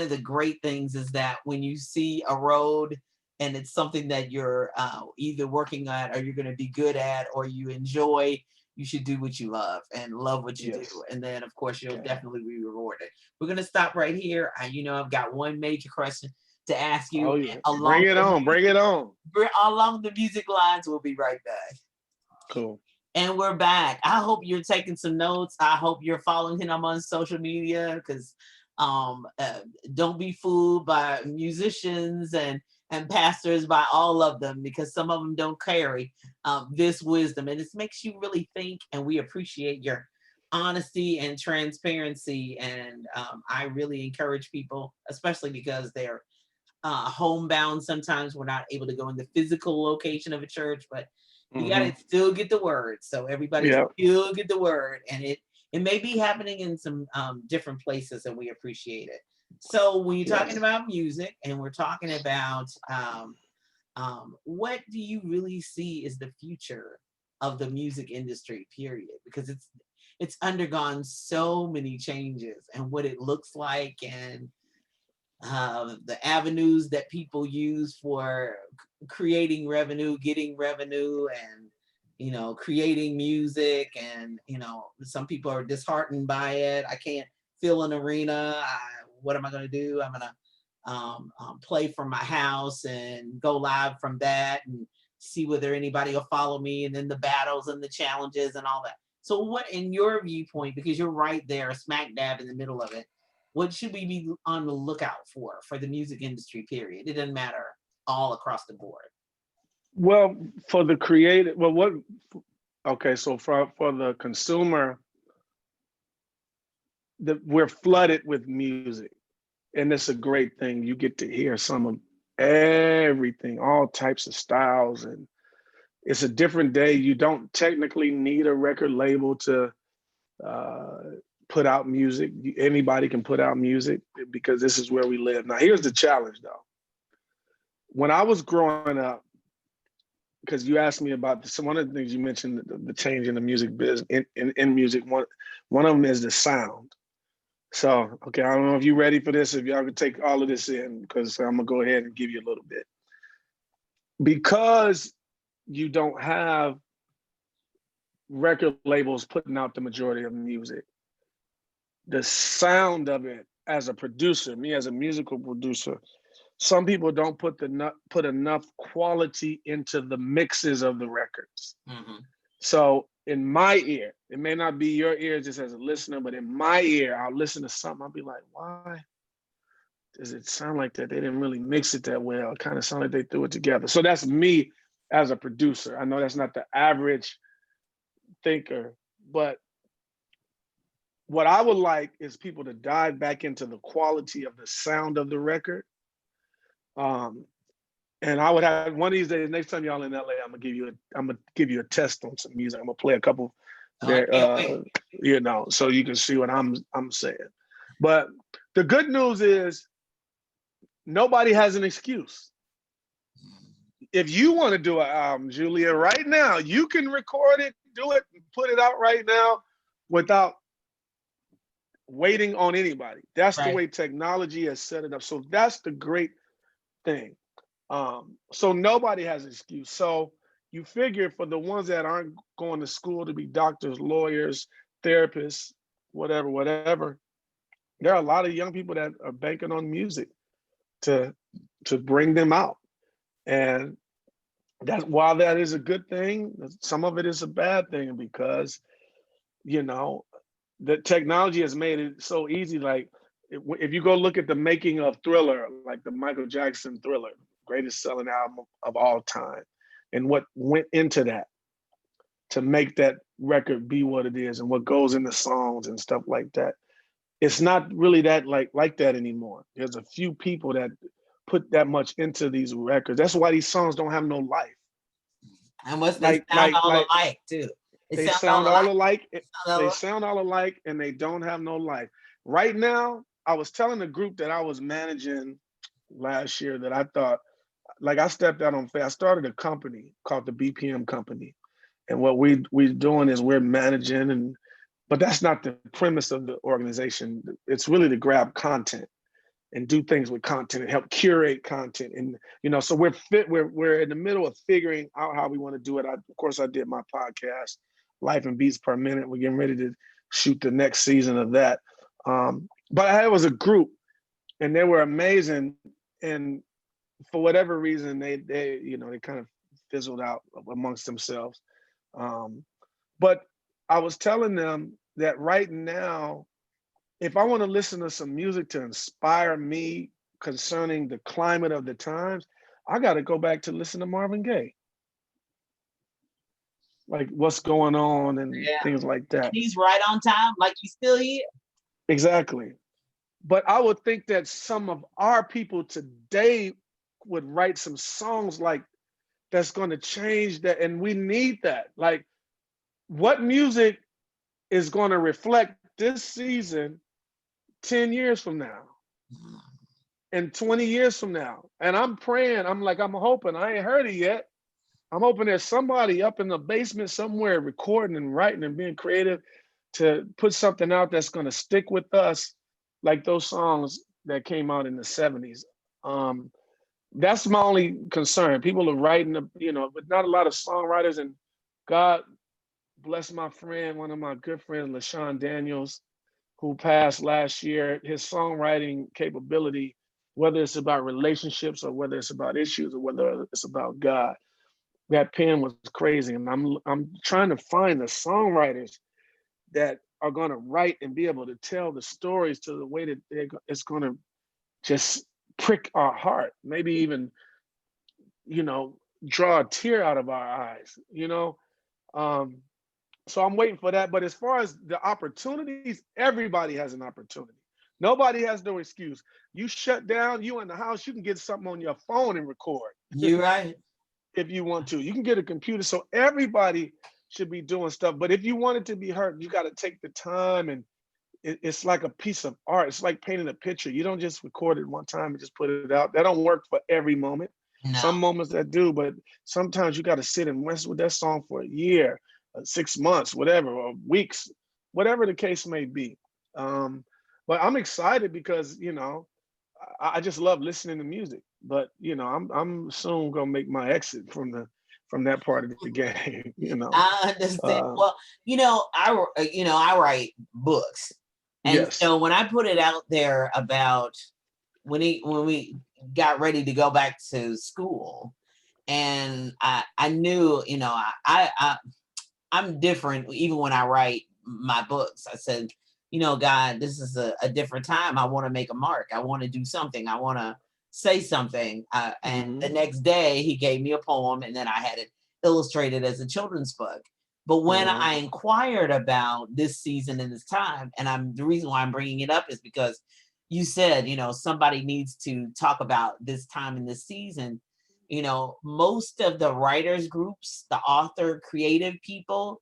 [SPEAKER 1] of the great things is that when you see a road and it's something that you're either working at or you're going to be good at or you enjoy, you should do what you love and love what you do,
[SPEAKER 2] Yes.
[SPEAKER 1] and then of course you'll
[SPEAKER 2] Okay.
[SPEAKER 1] definitely be rewarded. We're going to stop right here. I've got one major question to ask you
[SPEAKER 2] Oh yeah.
[SPEAKER 1] along
[SPEAKER 2] Bring it
[SPEAKER 1] the
[SPEAKER 2] on. Bring it on.
[SPEAKER 1] along the music lines. We'll be right back.
[SPEAKER 2] Cool.
[SPEAKER 1] And we're back. I hope you're taking some notes. I hope you're following him on social media, because don't be fooled by musicians and pastors, by all of them, because some of them don't carry this wisdom, and this makes you really think. And we appreciate your honesty and transparency. And I really encourage people, especially because they're homebound. Sometimes we're not able to go in the physical location of a church, but you got
[SPEAKER 2] Hmm.
[SPEAKER 1] to still get the word. So everybody
[SPEAKER 2] Yeah.
[SPEAKER 1] still get the word, and it may be happening in some different places, and we appreciate it. So when you're talking
[SPEAKER 2] Yes.
[SPEAKER 1] about music, and we're talking about what do you really see is the future of the music industry? Period, because it's undergone so many changes, and what it looks like, and the avenues that people use for creating revenue, getting revenue, and creating music. And some people are disheartened by it. I can't fill an arena. What am I going to do? I'm going to play from my house and go live from that and see whether anybody will follow me, and then the battles and the challenges and all that. So what, in your viewpoint, because you're right there smack dab in the middle of it, what should we be on the lookout for the music industry? Period. It doesn't matter, all across the board.
[SPEAKER 2] Well, for the creative, well, what? Okay, so for the consumer, we're flooded with music, and it's a great thing. You get to hear some of everything, all types of styles, and it's a different day. You don't technically need a record label to uh, put out music. Anybody can put out music because this is where we live. Now, here's the challenge, though. When I was growing up, because you asked me about this, one of the things you mentioned, the change in the music business, in music, one of them is the sound. So, okay, I don't know if you're ready for this, if y'all could take all of this in, because I'm gonna go ahead and give you a little bit. Because you don't have record labels putting out the majority of music, the sound of it, as a producer, me as a musical producer, some people don't put enough quality into the mixes of the records.
[SPEAKER 1] Mm-hmm.
[SPEAKER 2] So in my ear, it may not be your ear just as a listener, but in my ear, I'll listen to something. I'll be like, why does it sound like that? They didn't really mix it that well. It kind of sounded like they threw it together. So that's me as a producer. I know that's not the average thinker, but what I would like is people to dive back into the quality of the sound of the record. Um, and I would have one of these days. Next time y'all in LA, I'm gonna give you a test on some music. I'm gonna play a couple
[SPEAKER 1] Oh, I
[SPEAKER 2] there,
[SPEAKER 1] can't wait.
[SPEAKER 2] so you can see what I'm saying. But the good news is nobody has an excuse. If you want to do an album, Julia, right now, you can record it, do it, and put it out right now without waiting on anybody. That's the
[SPEAKER 1] Right.
[SPEAKER 2] way technology has set it up. So that's the great thing. So nobody has an excuse. So you figure for the ones that aren't going to school to be doctors, lawyers, therapists, whatever, there are a lot of young people that are banking on music to bring them out. And that's while that is a good thing, some of it is a bad thing because, you know, the technology has made it so easy. Like if you go look at the making of Thriller, like the Michael Jackson Thriller, greatest selling album of all time, and what went into that to make that record be what it is and what goes in the songs and stuff like that. It's not really that like that anymore. There's a few people that put that much into these records. That's why these songs don't have no life.
[SPEAKER 1] And what's they
[SPEAKER 2] Like
[SPEAKER 1] sound
[SPEAKER 2] like
[SPEAKER 1] all
[SPEAKER 2] like
[SPEAKER 1] alike too. It
[SPEAKER 2] they
[SPEAKER 1] sounds all
[SPEAKER 2] sound all
[SPEAKER 1] alike.
[SPEAKER 2] alike.
[SPEAKER 1] Sound all
[SPEAKER 2] They
[SPEAKER 1] alike.
[SPEAKER 2] sound all alike and they don't have no life. Right now, I was telling the group that I was managing last year that I thought, like I stepped out on faith. I started a company called the BPM Company. And what we're doing is we're managing but that's not the premise of the organization. It's really to grab content and do things with content and help curate content. And so we're in the middle of figuring out how we want to do it. Of course, I did my podcast, Life and Beats Per Minute. We're getting ready to shoot the next season of that. But I was a group, and they were amazing. And for whatever reason, they kind of fizzled out amongst themselves. But I was telling them that right now, if I want to listen to some music to inspire me concerning the climate of the times, I got to go back to listen to Marvin Gaye, like what's going on and
[SPEAKER 1] Yeah.
[SPEAKER 2] things like
[SPEAKER 1] And
[SPEAKER 2] that.
[SPEAKER 1] he's right on time, like he's still here.
[SPEAKER 2] Exactly. But I would think that some of our people today would write some songs like that's going to change that. And we need that. Like, what music is going to reflect this season 10 years from now and 20 years from now? And I'm praying, I'm hoping, I ain't heard it yet. I'm hoping there's somebody up in the basement somewhere recording and writing and being creative to put something out that's going to stick with us, like those songs that came out in the 70s. That's my only concern. People are writing, but not a lot of songwriters. And God bless my friend, one of my good friends, LaShawn Daniels, who passed last year. His songwriting capability, whether it's about relationships or whether it's about issues or whether it's about God, that pen was crazy. And I'm trying to find the songwriters that are going to write and be able to tell the stories to the way that it's going to just prick our heart, maybe even, draw a tear out of our eyes, Um, so I'm waiting for that. But as far as the opportunities, everybody has an opportunity. Nobody has no excuse. You shut down, you in the house, you can get something on your phone and record
[SPEAKER 1] You're right.
[SPEAKER 2] if you want to. You can get a computer. So everybody should be doing stuff. But if you want it to be heard, you got to take the time, and it's like a piece of art. It's like painting a picture. You don't just record it one time and just put it out. That don't work for every moment.
[SPEAKER 1] No.
[SPEAKER 2] Some moments that do, but sometimes you got to sit and rest with that song for a year, 6 months, whatever, or weeks, whatever the case may be. But I'm excited because I just love listening to music. But I'm soon gonna make my exit from that part of the game.
[SPEAKER 1] I understand.
[SPEAKER 2] Uh,
[SPEAKER 1] Well, I write books, and
[SPEAKER 2] yes.
[SPEAKER 1] so when I put it out there about when we got ready to go back to school, and I knew, I'm different. Even when I write my books, I said, God, this is a different time. I want to make a mark. I want to do something. I want to say something. And the
[SPEAKER 2] Hmm.
[SPEAKER 1] next day, he gave me a poem, and then I had it illustrated as a children's book. But when
[SPEAKER 2] Uh,
[SPEAKER 1] I inquired about this season and this time, and the reason why I'm bringing it up is because you said, somebody needs to talk about this time in this season. Most of the writers groups, the author creative people,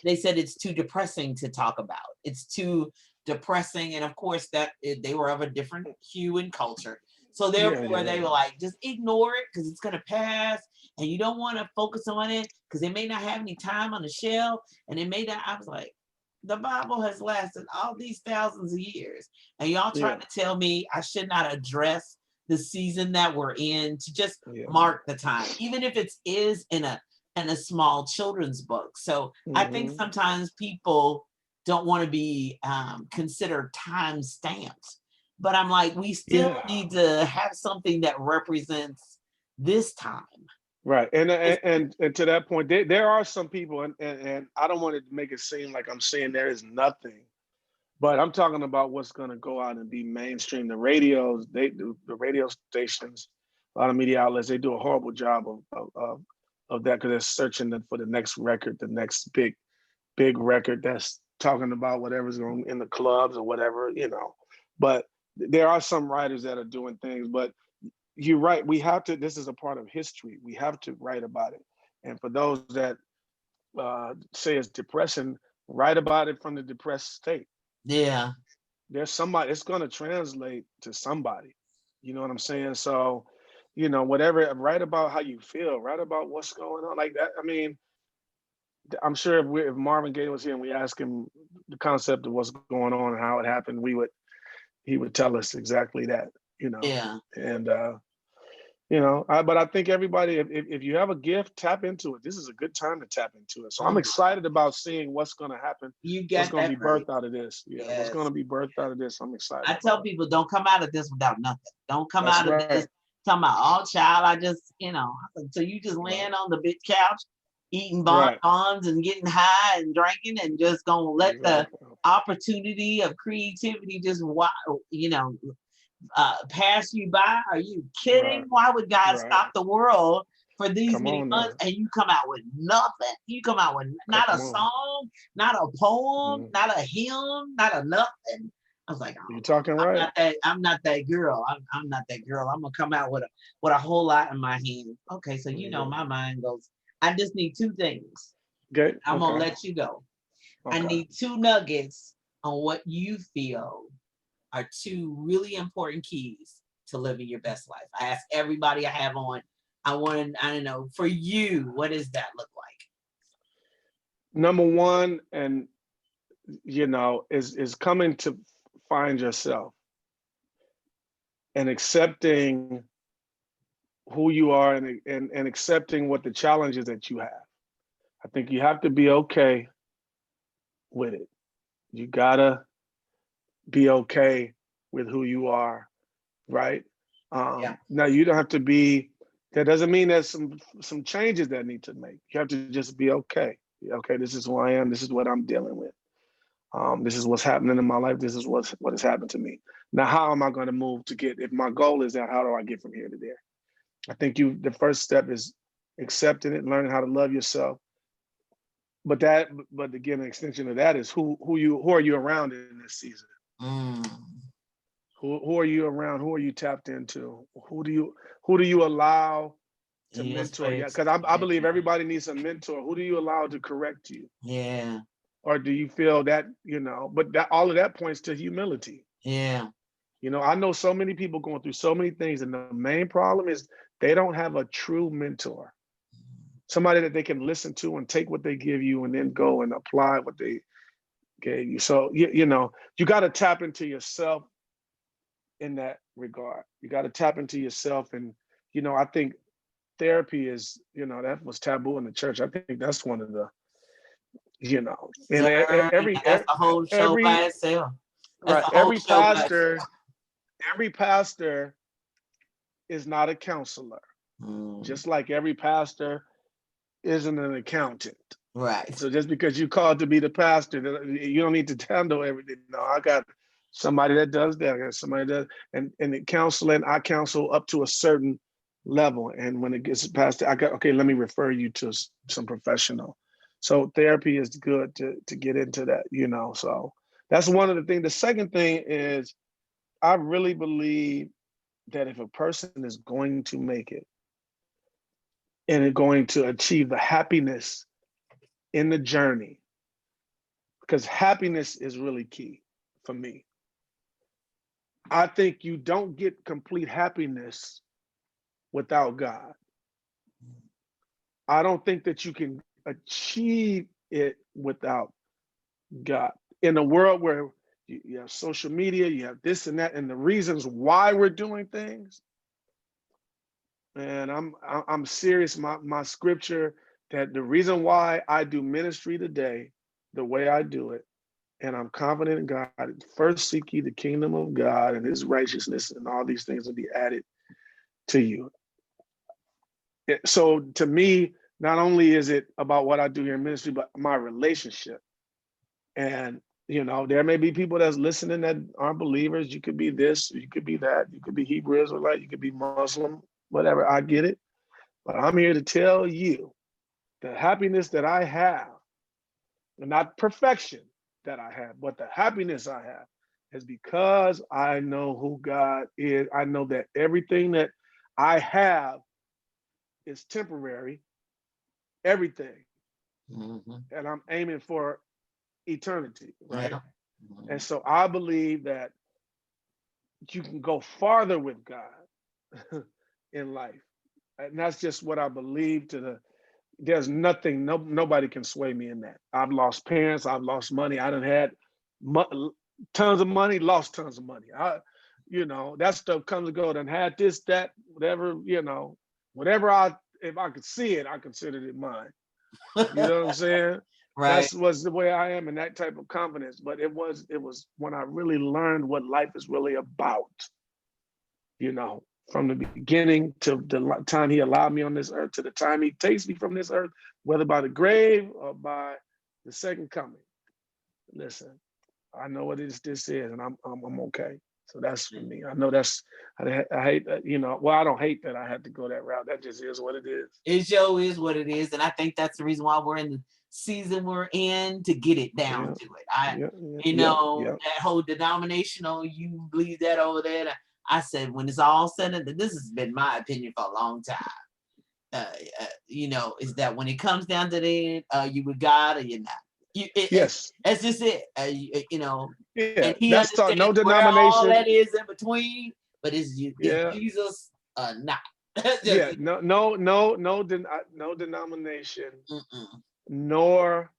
[SPEAKER 1] they said it's too depressing to talk about. It's too depressing. And of course they were of a different hue and culture. So
[SPEAKER 2] yeah,
[SPEAKER 1] therefore
[SPEAKER 2] yeah,
[SPEAKER 1] they were like, just ignore it because it's going to pass. And you don't want to focus on it because they may not have any time on the shelf. And it may not, I was like, the Bible has lasted all these thousands of years. And y'all
[SPEAKER 2] yeah,
[SPEAKER 1] trying to tell me I should not address the season that we're in to just
[SPEAKER 2] yeah.
[SPEAKER 1] mark the time, even if it is in a small children's book. So I think
[SPEAKER 2] Hmm.
[SPEAKER 1] sometimes people don't want to be considered time stamped, but I'm like, we still
[SPEAKER 2] Yeah.
[SPEAKER 1] need to have something that represents this time.
[SPEAKER 2] Right. And
[SPEAKER 1] It's-
[SPEAKER 2] and and to that point, there are some people, and I don't want to make it seem like I'm saying there is nothing, but I'm talking about what's going to go out and be mainstream. The radios, they do the radio stations, a lot of media outlets, they do a horrible job of that because they're searching for the next record, the next big record that's talking about whatever's going in the clubs or whatever. But there are some writers that are doing things, but you're right. We have to. This is a part of history. We have to write about it. And for those that say it's depression, write about it from the depressed state.
[SPEAKER 1] yeah,
[SPEAKER 2] There's somebody. It's going to translate to somebody. You know what I'm saying? So, whatever. Write about how you feel. Write about what's going on. Like that. I mean, I'm sure if Marvin Gaye was here and we asked him the concept of what's going on and how it happened, he would tell us exactly that. You know,
[SPEAKER 1] yeah.
[SPEAKER 2] and but I think everybody, if you have a gift, tap into it. This is a good time to tap into it. So I'm
[SPEAKER 1] Mm,
[SPEAKER 2] excited about seeing what's going to happen,
[SPEAKER 1] you
[SPEAKER 2] what's
[SPEAKER 1] got
[SPEAKER 2] going to
[SPEAKER 1] that
[SPEAKER 2] be
[SPEAKER 1] right.
[SPEAKER 2] birthed out of this. Yeah, what's going
[SPEAKER 1] Yes.
[SPEAKER 2] to be birthed out of this. I'm excited
[SPEAKER 1] I tell
[SPEAKER 2] about it.
[SPEAKER 1] people, don't come out of this without nothing. Don't come
[SPEAKER 2] That's
[SPEAKER 1] out of
[SPEAKER 2] right.
[SPEAKER 1] this talking about, oh, child, I just, so you just
[SPEAKER 2] Right.
[SPEAKER 1] laying on the big couch, eating
[SPEAKER 2] Right.
[SPEAKER 1] bonbons and getting high and drinking and just gonna let the
[SPEAKER 2] Exactly.
[SPEAKER 1] opportunity of creativity just, pass you by? Are you kidding?
[SPEAKER 2] Right.
[SPEAKER 1] Why would God
[SPEAKER 2] Right.
[SPEAKER 1] stop the world for these
[SPEAKER 2] Come
[SPEAKER 1] many
[SPEAKER 2] on
[SPEAKER 1] months
[SPEAKER 2] now.
[SPEAKER 1] and you come out with nothing? You come out with not a
[SPEAKER 2] Come on.
[SPEAKER 1] song, not a poem,
[SPEAKER 2] Mhm.
[SPEAKER 1] not a hymn, not a nothing. I was like,
[SPEAKER 2] You
[SPEAKER 1] oh,
[SPEAKER 2] talking right?
[SPEAKER 1] I'm not that girl. I'm not that girl. I'm gonna come out with a whole lot in my hand. Okay, so
[SPEAKER 2] Yeah.
[SPEAKER 1] my mind goes, I just need two things.
[SPEAKER 2] Okay.
[SPEAKER 1] I'm gonna
[SPEAKER 2] Okay.
[SPEAKER 1] let you go. I
[SPEAKER 2] Okay.
[SPEAKER 1] need two nuggets on what you feel are two really important keys to living your best life. I ask everybody I have on, I don't know, for you, what does that look like?
[SPEAKER 2] Number one, and is coming to find yourself and accepting who you are and accepting what the challenges that you have. I think you have to be okay with it. You gotta be okay with who you are, right?
[SPEAKER 1] Yeah.
[SPEAKER 2] Now you don't have to be. That doesn't mean there's some changes that need to make. You have to just be okay. Okay, this is who I am. This is what I'm dealing with. This is what's happening in my life. This is what has happened to me. Now, how am I going to move to get? If my goal is that, how do I get from here to there? I think the first step is accepting it, learning how to love yourself. But again, an extension of that is who are you around in this season?
[SPEAKER 1] Mm.
[SPEAKER 2] Who are you around? Who are you tapped into? Who do you allow to
[SPEAKER 1] In your
[SPEAKER 2] mentor you?
[SPEAKER 1] space.
[SPEAKER 2] Because I
[SPEAKER 1] Yeah.
[SPEAKER 2] believe everybody needs a mentor. Who do you allow to correct you?
[SPEAKER 1] Yeah.
[SPEAKER 2] Or do you feel that, but that all of that points to humility.
[SPEAKER 1] Yeah.
[SPEAKER 2] I know so many people going through so many things, and the main problem is they don't have a true mentor, somebody that they can listen to and take what they give you and then go and apply what they gave you. So you got to tap into yourself in that regard. You got to tap into yourself, and I think therapy is that was taboo in the church. I think that's one of the and
[SPEAKER 1] Sir, that's a whole show
[SPEAKER 2] every
[SPEAKER 1] by itself. That's
[SPEAKER 2] right
[SPEAKER 1] a whole show by itself.
[SPEAKER 2] every pastor is not a counselor,
[SPEAKER 1] Mm.
[SPEAKER 2] just like every pastor isn't an accountant.
[SPEAKER 1] Right.
[SPEAKER 2] So just because you called to be the pastor, you don't need to handle everything. No, I got somebody that does that. I got somebody that and in counseling, I counsel up to a certain level. And when it gets past that, I got okay, let me refer you to some professional. So therapy is good to get into that, you know. So that's one of the things. The second thing is I really believe that if a person is going to make it and is going to achieve the happiness in the journey, because happiness is really key for me. I think you don't get complete happiness without God. I don't think that you can achieve it without God. In a world where you have social media, you have this and that, and the reasons why we're doing things, and I'm serious. My scripture that the reason why I do ministry today, the way I do it, and I'm confident in God. First seek ye the kingdom of God and his righteousness, and all these things will be added to you. So to me, not only is it about what I do here in ministry, but my relationship. And you know, there may be people that's listening that aren't believers. You could be this, you could be that, you could be Hebrew Israelite, you could be Muslim, whatever. I get it. But I'm here to tell you the happiness that I have, and not perfection that I have, but the happiness I have is because I know who God is. I know that everything that I have is temporary, everything.
[SPEAKER 1] Mm-hmm.
[SPEAKER 2] And I'm aiming for eternity, right?
[SPEAKER 1] Yeah.
[SPEAKER 2] And so I believe that you can go farther with God in life. And that's just what I believe to the there's nothing, nobody can sway me in that. I've lost parents, I've lost money, I done had tons of money, lost tons of money. You know, that stuff comes and goes. And had this, that, whatever, you know, whatever if I could see it, I considered it mine. You know what I'm saying?
[SPEAKER 1] Right.
[SPEAKER 2] That's was the way I am in that type of confidence. But it was when I really learned what life is really about, you know, from the beginning to the time he allowed me on this earth to the time he takes me from this earth, whether by the grave or by the second coming. Listen, I know what this is, and I'm okay. So that's for me. I know that's I hate that, you know. Well, I don't hate that I had to go that route. That just is what it is.
[SPEAKER 1] It show is what it is, and I think that's the reason why we're in the season we're in to get it down
[SPEAKER 2] Yeah,
[SPEAKER 1] to it. I,
[SPEAKER 2] yeah, yeah,
[SPEAKER 1] you
[SPEAKER 2] yeah,
[SPEAKER 1] know,
[SPEAKER 2] yeah.
[SPEAKER 1] that whole denominational, you believe that over there. I said, when it's all said and done, this has been my opinion for a long time. Uh, you know, is that when it comes down to the end, you with God or you're not.
[SPEAKER 2] Yes,
[SPEAKER 1] That's just it. You know,
[SPEAKER 2] yeah.
[SPEAKER 1] and he
[SPEAKER 2] That's taught no
[SPEAKER 1] understands where all
[SPEAKER 2] denomination.
[SPEAKER 1] that is in between. But is
[SPEAKER 2] Yeah,
[SPEAKER 1] Jesus not?
[SPEAKER 2] yeah.
[SPEAKER 1] Just,
[SPEAKER 2] No denomination,
[SPEAKER 1] mm-mm.
[SPEAKER 2] nor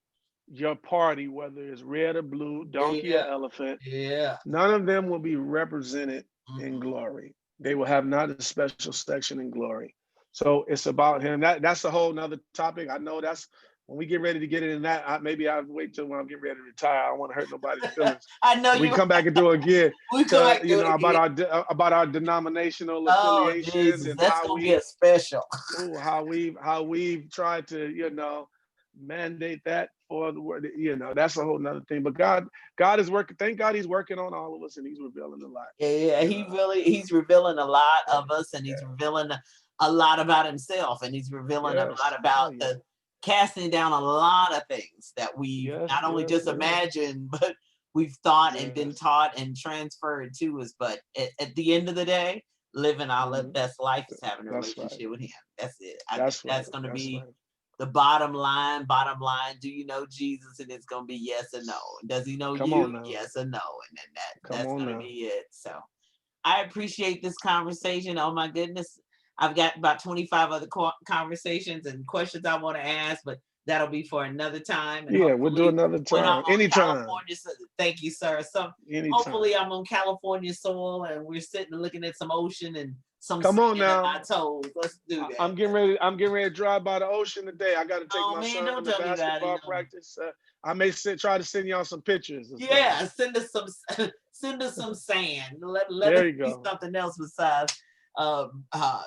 [SPEAKER 2] your party, whether it's red or blue, donkey or
[SPEAKER 1] Yeah,
[SPEAKER 2] elephant.
[SPEAKER 1] yeah.
[SPEAKER 2] None of them will be represented in
[SPEAKER 1] Mm-mm.
[SPEAKER 2] glory. They will have not a special section in glory. So it's about him. That's a whole nother topic. I know that's when we get ready to get into that. Maybe I'll wait till when I'm getting ready to retire. I don't want to hurt nobody's feelings.
[SPEAKER 1] I know
[SPEAKER 2] And we
[SPEAKER 1] you.
[SPEAKER 2] come back and do it again
[SPEAKER 1] We come
[SPEAKER 2] to
[SPEAKER 1] back to it again.
[SPEAKER 2] about our denominational
[SPEAKER 1] Oh
[SPEAKER 2] affiliations
[SPEAKER 1] Jesus,
[SPEAKER 2] and
[SPEAKER 1] that's
[SPEAKER 2] how
[SPEAKER 1] gonna be a
[SPEAKER 2] we
[SPEAKER 1] special.
[SPEAKER 2] how we've tried to mandate that for the word. That's a whole nother thing. But God is working. Thank God He's working on all of us, and He's revealing a lot.
[SPEAKER 1] Yeah, he's revealing a lot of us, and he's revealing a lot about himself, and he's revealing a
[SPEAKER 2] Yes.
[SPEAKER 1] lot
[SPEAKER 2] Oh
[SPEAKER 1] about
[SPEAKER 2] yeah.
[SPEAKER 1] the casting down a lot of things that we've
[SPEAKER 2] Yes.
[SPEAKER 1] not only
[SPEAKER 2] Yes.
[SPEAKER 1] just
[SPEAKER 2] Yes.
[SPEAKER 1] imagined, but we've thought and been
[SPEAKER 2] Yes.
[SPEAKER 1] taught and transferred to us. But at the end of the day, living our
[SPEAKER 2] Mhm.
[SPEAKER 1] best life is having a
[SPEAKER 2] That's right.
[SPEAKER 1] relationship with him. That's it. I think
[SPEAKER 2] That's
[SPEAKER 1] that's
[SPEAKER 2] right.
[SPEAKER 1] going to
[SPEAKER 2] That's
[SPEAKER 1] be
[SPEAKER 2] right.
[SPEAKER 1] the bottom line. Bottom line, do you know Jesus? And it's going to be yes or no. Does he know
[SPEAKER 2] Come
[SPEAKER 1] you?
[SPEAKER 2] on now.
[SPEAKER 1] Yes or no. And then
[SPEAKER 2] Come
[SPEAKER 1] that's
[SPEAKER 2] on
[SPEAKER 1] going to
[SPEAKER 2] now.
[SPEAKER 1] be it. So I appreciate this conversation. Oh my goodness. I've got about 25 other conversations and questions I want to ask, but that'll be for another time. And
[SPEAKER 2] Yeah, we'll do
[SPEAKER 1] hopefully
[SPEAKER 2] another
[SPEAKER 1] when I'm
[SPEAKER 2] time.
[SPEAKER 1] on
[SPEAKER 2] Anytime.
[SPEAKER 1] California, thank you, sir. So
[SPEAKER 2] Anytime.
[SPEAKER 1] hopefully I'm on California soil and we're sitting and looking at some ocean and some
[SPEAKER 2] Come on
[SPEAKER 1] sand at
[SPEAKER 2] now.
[SPEAKER 1] my toes. Let's do that.
[SPEAKER 2] I'm getting ready. I'm getting ready to drive by the ocean today. I got to take
[SPEAKER 1] Oh
[SPEAKER 2] my
[SPEAKER 1] man, don't
[SPEAKER 2] son to
[SPEAKER 1] tell me about it.
[SPEAKER 2] basketball practice. I may try to send y'all some pictures or something.
[SPEAKER 1] Yeah, send us some sand. Let
[SPEAKER 2] There
[SPEAKER 1] us
[SPEAKER 2] you
[SPEAKER 1] see
[SPEAKER 2] go.
[SPEAKER 1] something else besides.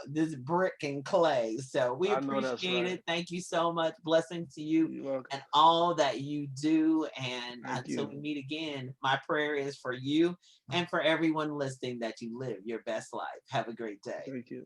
[SPEAKER 1] this brick and clay. So we
[SPEAKER 2] I know that's
[SPEAKER 1] appreciate
[SPEAKER 2] right.
[SPEAKER 1] it. Thank you so much. Blessing to you
[SPEAKER 2] You're welcome.
[SPEAKER 1] and all that you do. And
[SPEAKER 2] Thank
[SPEAKER 1] until we
[SPEAKER 2] you.
[SPEAKER 1] meet again, my prayer is for you and for everyone listening that you live your best life. Have a great day.
[SPEAKER 2] Thank you.